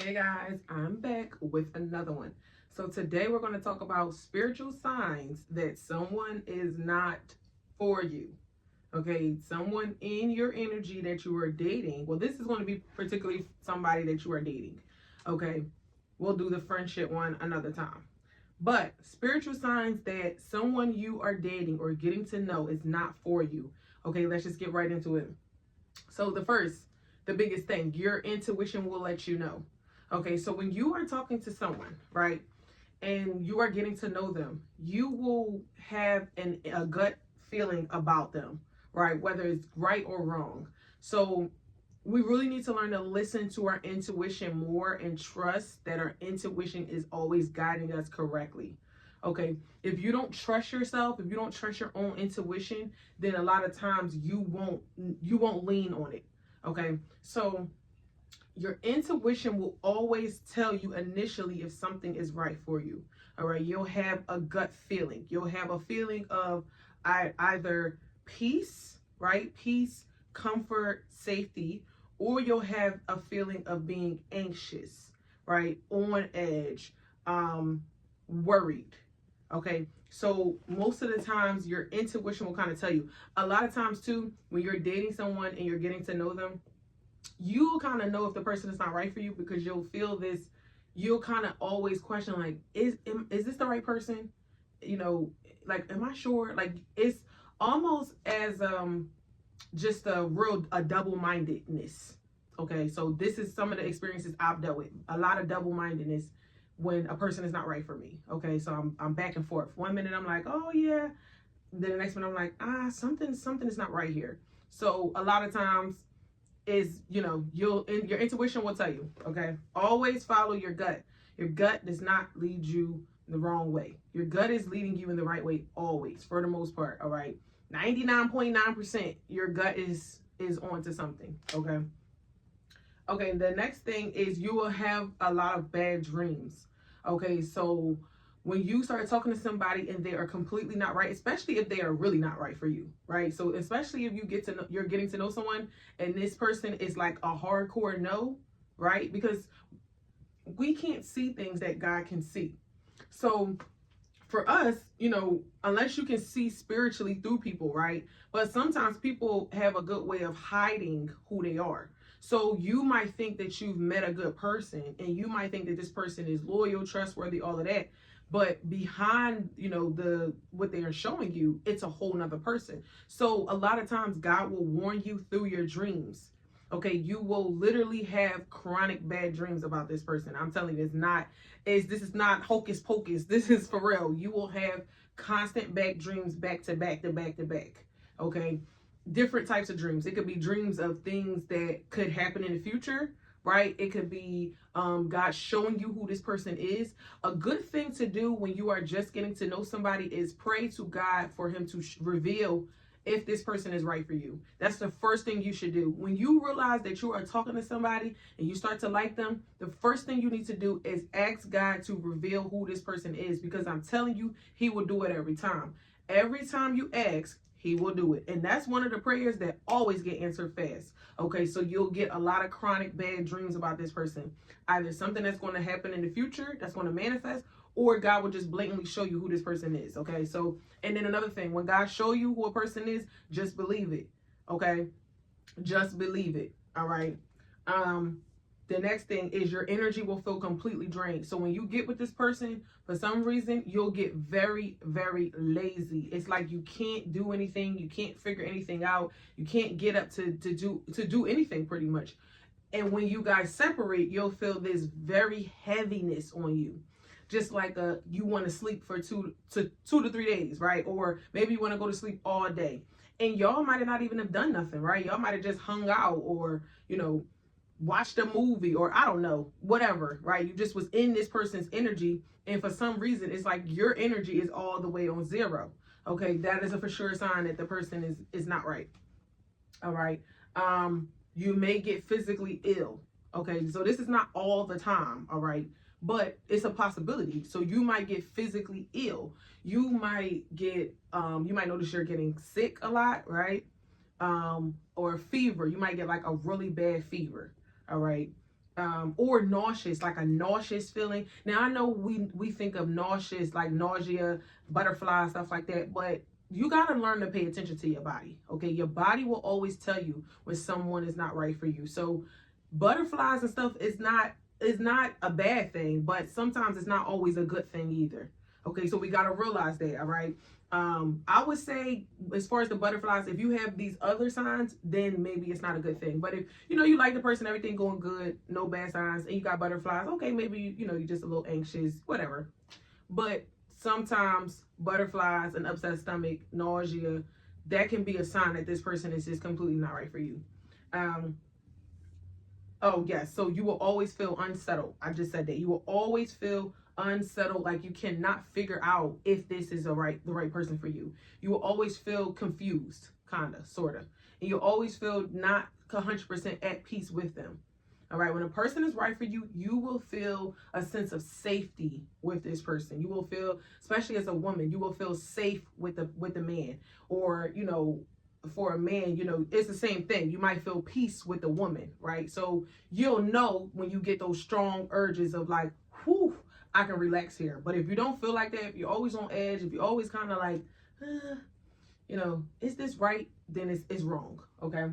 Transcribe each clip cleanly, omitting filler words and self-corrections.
Hey guys, I'm back with another one. So today we're going to talk about spiritual signs that someone is not for you. Okay, someone in your energy that you are dating. Well, this is going to be particularly somebody that you are dating. Okay, we'll do the friendship one another time. But spiritual signs that someone you are dating or getting to know is not for you. Okay, let's just get right into it. So the biggest thing, your intuition will let you know. Okay, so when you are talking to someone, right, and you are getting to know them, you will have a gut feeling about them, right, whether it's right or wrong. So we really need to learn to listen to our intuition more and trust that our intuition is always guiding us correctly. Okay, if you don't trust yourself, if you don't trust your own intuition, then a lot of times you won't lean on it. Okay, so your intuition will always tell you initially if something is right for you. All right, you'll have a gut feeling. You'll have a feeling of either peace, right? Peace, comfort, safety, or you'll have a feeling of being anxious, right? On edge, worried. Okay, so most of the times your intuition will kind of tell you. A lot of times too, when you're dating someone and you're getting to know them, you'll kind of know if the person is not right for you because you'll feel this. You'll kind of always question, like, is this the right person? You know, like, am I sure? Like, it's almost as just a double-mindedness. Okay, so this is some of the experiences I've dealt with. A lot of double-mindedness when a person is not right for me. Okay, so I'm back and forth. One minute I'm like, oh yeah, then the next minute I'm like, something is not right here. So a lot of times is, your intuition will tell you. Okay, always follow your gut. Your gut does not lead you the wrong way. Your gut is leading you in the right way always, for the most part. All right, 99.9% your gut is on to something. Okay, the next thing is you will have a lot of bad dreams. Okay, so when you start talking to somebody and they are completely not right, especially if they are really not right for you, right? So especially if you're getting to know someone and this person is like a hardcore no, right? Because we can't see things that God can see. So for us, unless you can see spiritually through people, right? But sometimes people have a good way of hiding who they are. So you might think that you've met a good person and you might think that this person is loyal, trustworthy, all of that. But behind, the what they are showing you, it's a whole nother person. So a lot of times God will warn you through your dreams. Okay, you will literally have chronic bad dreams about this person. I'm telling you, this is not hocus pocus. This is for real. You will have constant bad dreams back to back to back to back. Okay, different types of dreams. It could be dreams of things that could happen in the future, right? It could be God showing you who this person is. A good thing to do when you are just getting to know somebody is pray to God for him to reveal if this person is right for you. That's the first thing you should do. When you realize that you are talking to somebody and you start to like them, the first thing you need to do is ask God to reveal who this person is, because I'm telling you, he will do it every time. Every time you ask, he will do it. And that's one of the prayers that always get answered fast. Okay, so you'll get a lot of chronic bad dreams about this person. Either something that's going to happen in the future that's going to manifest, or God will just blatantly show you who this person is. Okay, so, and then another thing, when God show you who a person is, just believe it. Okay, just believe it. All right. The next thing is your energy will feel completely drained. So when you get with this person, for some reason, you'll get very, very lazy. It's like you can't do anything. You can't figure anything out. You can't get up to do anything pretty much. And when you guys separate, you'll feel this very heaviness on you. Just like you want to sleep for 2 to 3 days, right? Or maybe you want to go to sleep all day. And y'all might have not even have done nothing, right? Y'all might have just hung out or, watched a movie, or I don't know, whatever, right? You just was in this person's energy, and for some reason it's like your energy is all the way on zero. Okay, that is a for sure sign that the person is not right. All right. You may get physically ill. Okay, so this is not all the time, all right, but it's a possibility. So you might get physically ill. You might notice you're getting sick a lot, right? Or fever. You might get like a really bad fever. All right. or nauseous, like a nauseous feeling. Now I know we think of nauseous like nausea, butterflies, stuff like that, but you got to learn to pay attention to your body. Okay, your body will always tell you when someone is not right for you. So butterflies and stuff is not a bad thing, but sometimes it's not always a good thing either. Okay, so we got to realize that. All right. I would say, as far as the butterflies, if you have these other signs, then maybe it's not a good thing. But if you like the person, everything going good, no bad signs, and you got butterflies, okay, maybe you're just a little anxious, whatever. But sometimes butterflies, an upset stomach, nausea, that can be a sign that this person is just completely not right for you. Oh yes, so you will always feel unsettled. I just said that. You will always feel unsettled, like you cannot figure out if this is the right person for you. You will always feel confused, kinda, sorta. And you'll always feel not 100% at peace with them. All right, when a person is right for you, you will feel a sense of safety with this person. You will feel, especially as a woman, you will feel safe with the man. Or, for a man, it's the same thing. You might feel peace with the woman, right? So you'll know when you get those strong urges of like, whew, I can relax here. But if you don't feel like that, if you're always on edge, if you're always kind of like, is this right? Then it's wrong, okay?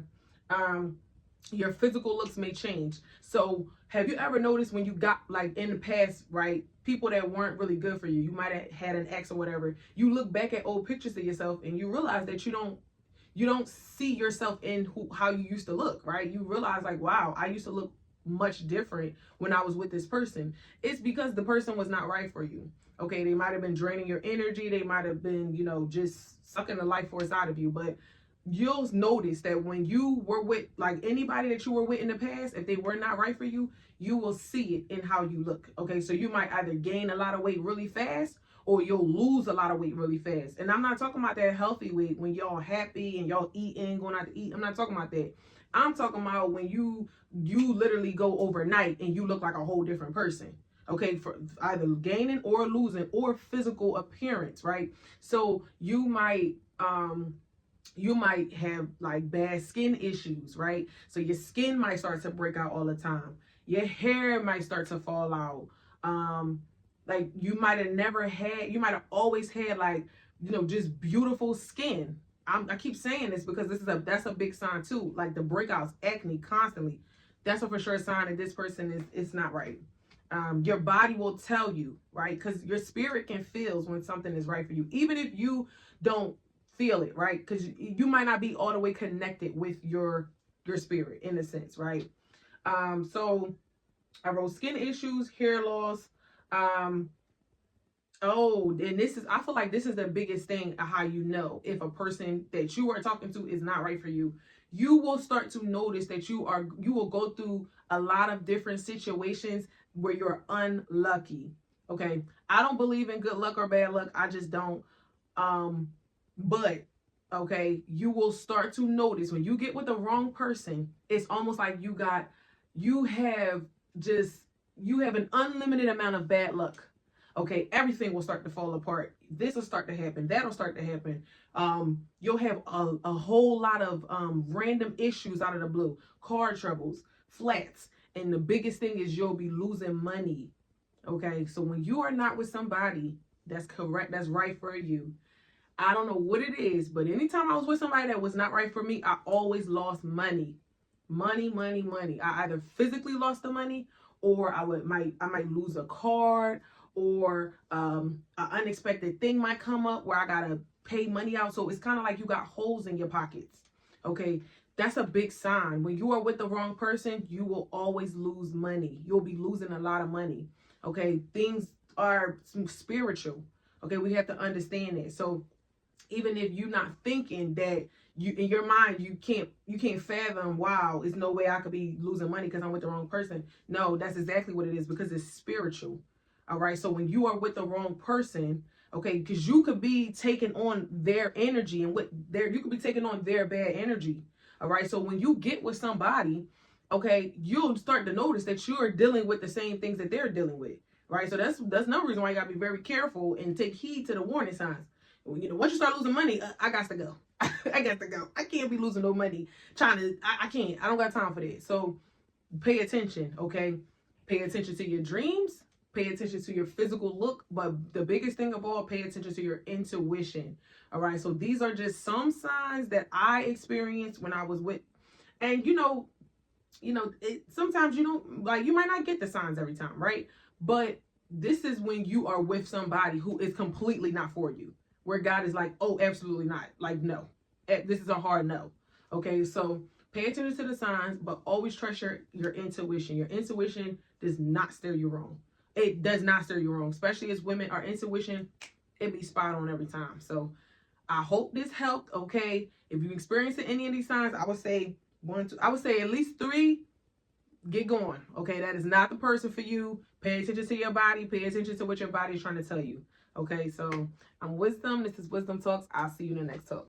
Your physical looks may change. So have you ever noticed when you got like in the past, right, people that weren't really good for you, you might have had an ex or whatever, you look back at old pictures of yourself and you realize that you don't see yourself in how you used to look, right? You realize like, wow, I used to look much different when I was with this person. It's because the person was not right for you. Okay, they might have been draining your energy. They might have been, just sucking the life force out of you. But you'll notice that when you were with like anybody that you were with in the past, if they were not right for you, you will see it in how you look. Okay, so you might either gain a lot of weight really fast or you'll lose a lot of weight really fast. And I'm not talking about that healthy weight when y'all happy and y'all eating, going out to eat. I'm not talking about that. I'm talking about when you literally go overnight and you look like a whole different person. Okay, for either gaining or losing or physical appearance, right? So you might have like bad skin issues, right? So your skin might start to break out all the time. Your hair might start to fall out. Like you might have always had like, just beautiful skin. I keep saying this because that's a big sign too. Like the breakouts, acne constantly. That's a for sure sign that this person is not right. Your body will tell you, right? Because your spirit can feel when something is right for you, even if you don't feel it, right? Because you might not be all the way connected with your spirit in a sense, right? So I wrote skin issues, hair loss. And I feel like this is the biggest thing of how you know if a person that you are talking to is not right for you. You will start to notice that you will go through a lot of different situations where you're unlucky. Okay. I don't believe in good luck or bad luck. I just don't. But okay, you will start to notice when you get with the wrong person, it's almost like you have an unlimited amount of bad luck. Okay, everything will start to fall apart. This will start to happen. That'll start to happen. You'll have a whole lot of random issues out of the blue, car troubles, flats, and the biggest thing is you'll be losing money. Okay, so when you are not with somebody that's correct, that's right for you, I don't know what it is, but anytime I was with somebody that was not right for me, I always lost money. Money. I either physically lost the money or I might lose a card, or an unexpected thing might come up where I gotta pay money out. So it's kind of like you got holes in your pockets. Okay, that's a big sign. When you are with the wrong person, you will always lose money. You'll be losing a lot of money. Okay, things are spiritual. Okay, we have to understand that. So even if you're not thinking that, you in your mind you can't fathom, wow, there's no way I could be losing money because I'm with the wrong person. No, that's exactly what it is, because it's spiritual. All right, so when you are with the wrong person, okay, because you could be taking on their energy and you could be taking on their bad energy. All right, so when you get with somebody, okay, you'll start to notice that you're dealing with the same things that they're dealing with. Right, so that's another reason why you gotta be very careful and take heed to the warning signs. Once you start losing money, I got to go. I got to go. I can't be losing no money I can't. I don't got time for that. So pay attention, okay? Pay attention to your dreams, pay attention to your physical look, but the biggest thing of all, pay attention to your intuition. All right, so these are just some signs that I experienced when I was with, and sometimes you don't, like, you might not get the signs every time, right? But this is when you are with somebody who is completely not for you, where God is like, oh, absolutely not, like, no, this is a hard no. Okay, so pay attention to the signs, but always trust your intuition. Your intuition does not steer you wrong. It does not steer you wrong, especially as women. Our intuition, it be spot on every time. So I hope this helped. Okay, if you experience any of these signs, I would say at least 3. Get going. Okay, that is not the person for you. Pay attention to your body. Pay attention to what your body is trying to tell you. Okay, so I'm Wisdom. This is Wisdom Talks. I'll see you in the next talk.